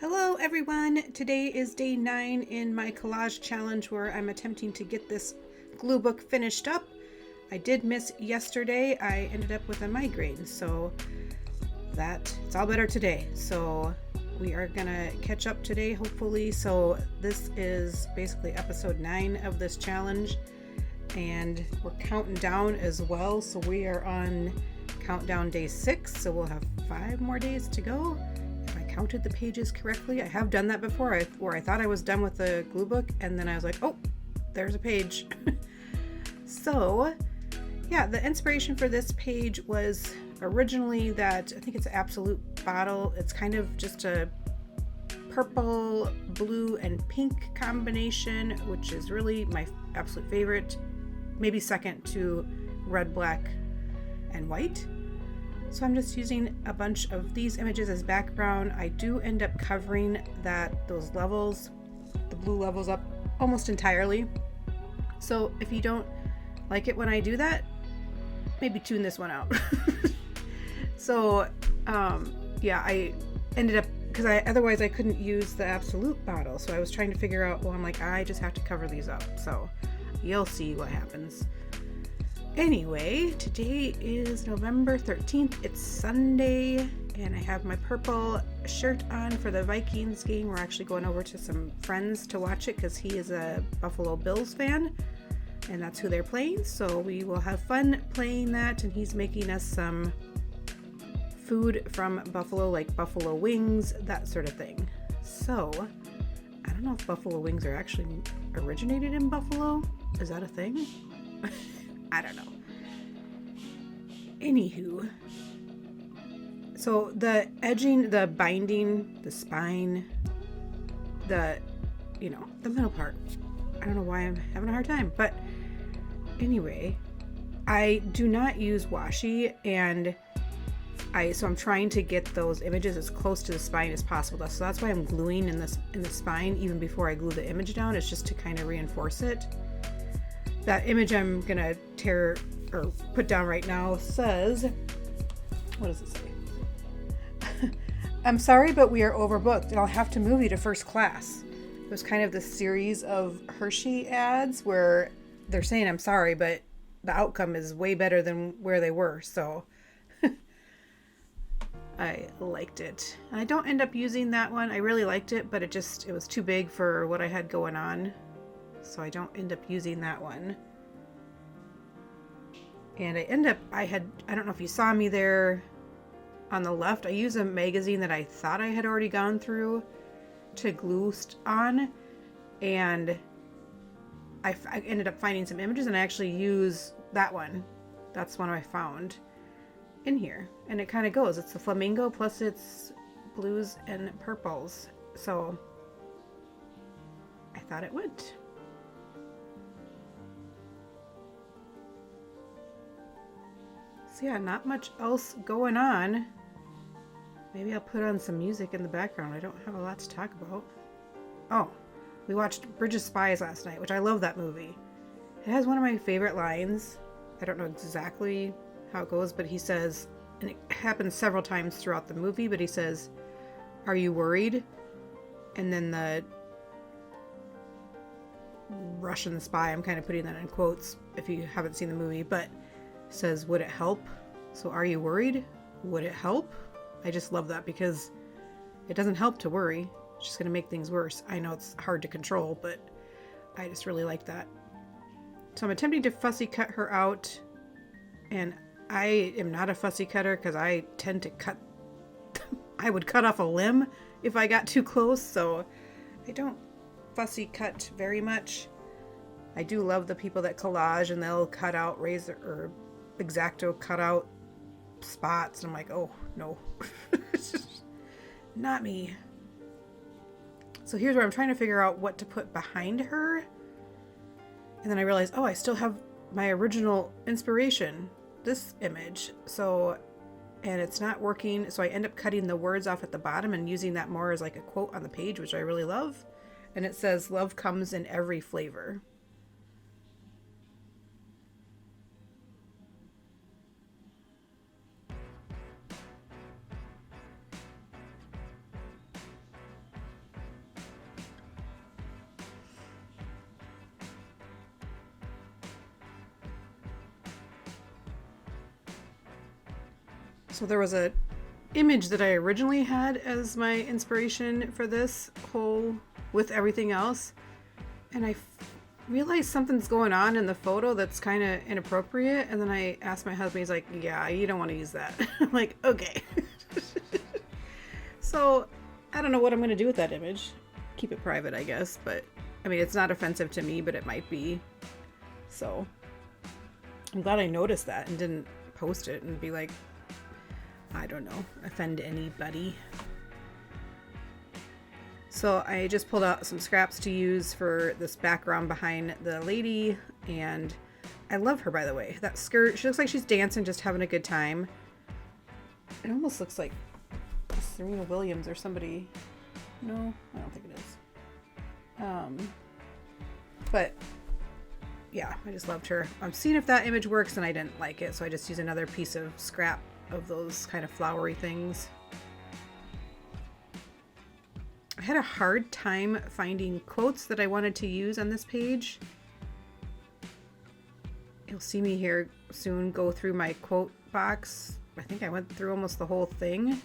Hello everyone! Today is day 9 in my collage challenge where I'm attempting to get this glue book finished up. I did miss yesterday. I ended up with a migraine, so it's all better today. So we are gonna catch up today, hopefully. So this is basically episode 9 of this challenge, and we're counting down as well. So we are on countdown day 6, so we'll have 5 more days to go. Counted the pages correctly. I have done that before where I thought I was done with the glue book and then I was like, oh, there's a page. So yeah, the inspiration for this page was originally that I think it's an Absolute bottle. It's kind of just a purple, blue, and pink combination, which is really my absolute favorite, maybe second to red, black, and white. So I'm just using a bunch of these images as background. I do end up covering those levels, the blue levels, up almost entirely. So if you don't like it when I do that, maybe tune this one out. So yeah, I ended up, because otherwise I couldn't use the Absolute bottle. So I was trying to figure out, well, I'm like, I just have to cover these up. So you'll see what happens. Anyway, today is November 13th. It's Sunday, and I have my purple shirt on for the Vikings game. We're actually going over to some friends to watch it because he is a Buffalo Bills fan, and that's who they're playing. So we will have fun playing that, and he's making us some food from Buffalo, like buffalo wings, that sort of thing. So I don't know if buffalo wings are actually originated in Buffalo. Is that a thing? I don't know. Anywho, so the edging, the binding, the spine, the middle part, I don't know why I'm having a hard time, but anyway, I do not use washi, and so I'm trying to get those images as close to the spine as possible. So that's why I'm gluing in the spine even before I glue the image down. It's just to kind of reinforce it. That image I'm gonna tear or put down right now says, what does it say? I'm sorry, but we are overbooked and I'll have to move you to first class. It was kind of this series of Hershey ads where they're saying I'm sorry, but the outcome is way better than where they were. So I liked it. And I don't end up using that one. I really liked it, but it was too big for what I had going on. So I don't end up using that one. And I don't know if you saw me there on the left, I use a magazine that I thought I had already gone through to glue on. And I ended up finding some images, and I actually use that one. That's one I found in here. And it kind of goes. It's the flamingo plus it's blues and purples. So I thought it would. So yeah, not much else going on. Maybe I'll put on some music in the background. I don't have a lot to talk about. Oh, we watched Bridge of Spies last night, which I love that movie. It has one of my favorite lines. I don't know exactly how it goes, but he says, and it happens several times throughout the movie, but he says, "Are you worried?" And then the Russian spy, I'm kind of putting that in quotes if you haven't seen the movie, but says, "Would it help?" So are you worried? Would it help? I just love that because it doesn't help to worry. It's just going to make things worse. I know it's hard to control, but I just really like that. So I'm attempting to fussy cut her out, and I am not a fussy cutter because I tend to cut I would cut off a limb if I got too close, so I don't fussy cut very much. I do love the people that collage and they'll cut out razor or X-Acto cut out spots, and I'm like, oh no. It's just not me. So here's where I'm trying to figure out what to put behind her, and then I realized, oh, I still have my original inspiration, this image, and it's not working, so I end up cutting the words off at the bottom and using that more as like a quote on the page, which I really love, and it says, "Love comes in every flavor." So there was a image that I originally had as my inspiration for this whole with everything else, and I realized something's going on in the photo that's kind of inappropriate, and then I asked my husband, he's like, yeah, you don't want to use that. I'm like, okay. So I don't know what I'm going to do with that image. Keep it private, I guess, but I mean, it's not offensive to me, but it might be. So I'm glad I noticed that and didn't post it and be like, I don't know, offend anybody. So I just pulled out some scraps to use for this background behind the lady, and I love her, by the way. That skirt, she looks like she's dancing, just having a good time. It almost looks like Serena Williams or somebody. No, I don't think it is. But yeah, I just loved her. I'm seeing if that image works, and I didn't like it, so I just used another piece of scrap of those kind of flowery things. I had a hard time finding quotes that I wanted to use on this page. You'll see me here soon go through my quote box. I think I went through almost the whole thing.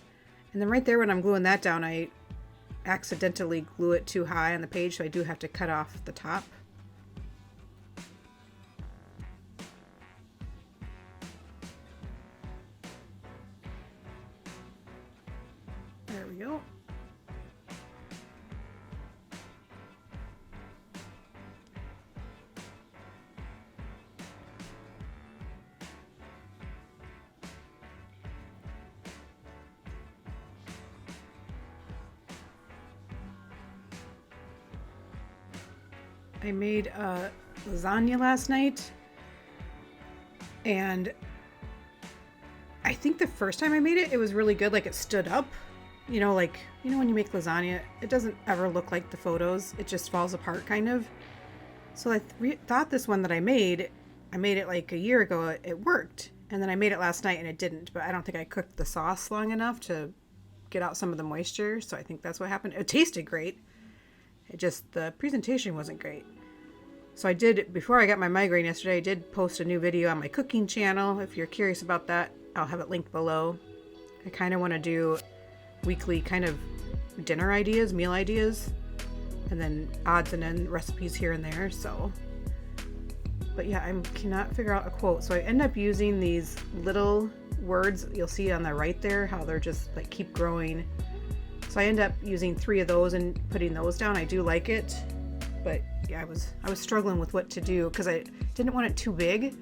And then right there when I'm gluing that down, I accidentally glue it too high on the page, so I do have to cut off the top. There we go. I made lasagna last night, and I think the first time I made it, it was really good. Like, it stood up, like, when you make lasagna, it doesn't ever look like the photos. It just falls apart kind of. So I thought this one that I made it like a year ago, it worked. And then I made it last night and it didn't, but I don't think I cooked the sauce long enough to get out some of the moisture. So I think that's what happened. It tasted great. The presentation wasn't great. So before I got my migraine yesterday, I did post a new video on my cooking channel. If you're curious about that, I'll have it linked below. I kind of want to do weekly kind of dinner ideas, meal ideas, and then odds and ends recipes here and there. So, but yeah, I cannot figure out a quote. So I end up using these little words you'll see on the right there, how they're just like keep growing. So I end up using 3 of those and putting those down. I do like it, but yeah, I was struggling with what to do because I didn't want it too big.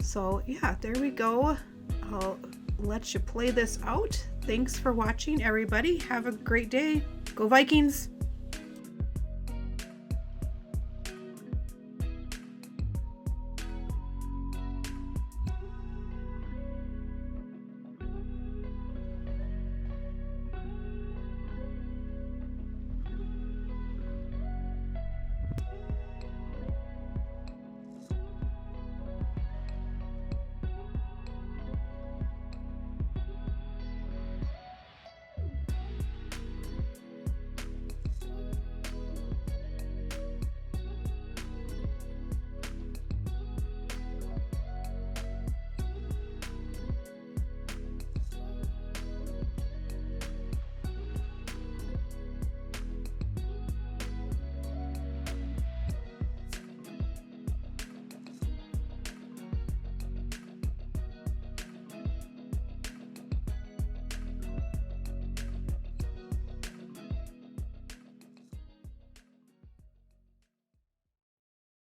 So yeah, there we go. I'll let you play this out. Thanks for watching, everybody. Have a great day. Go Vikings!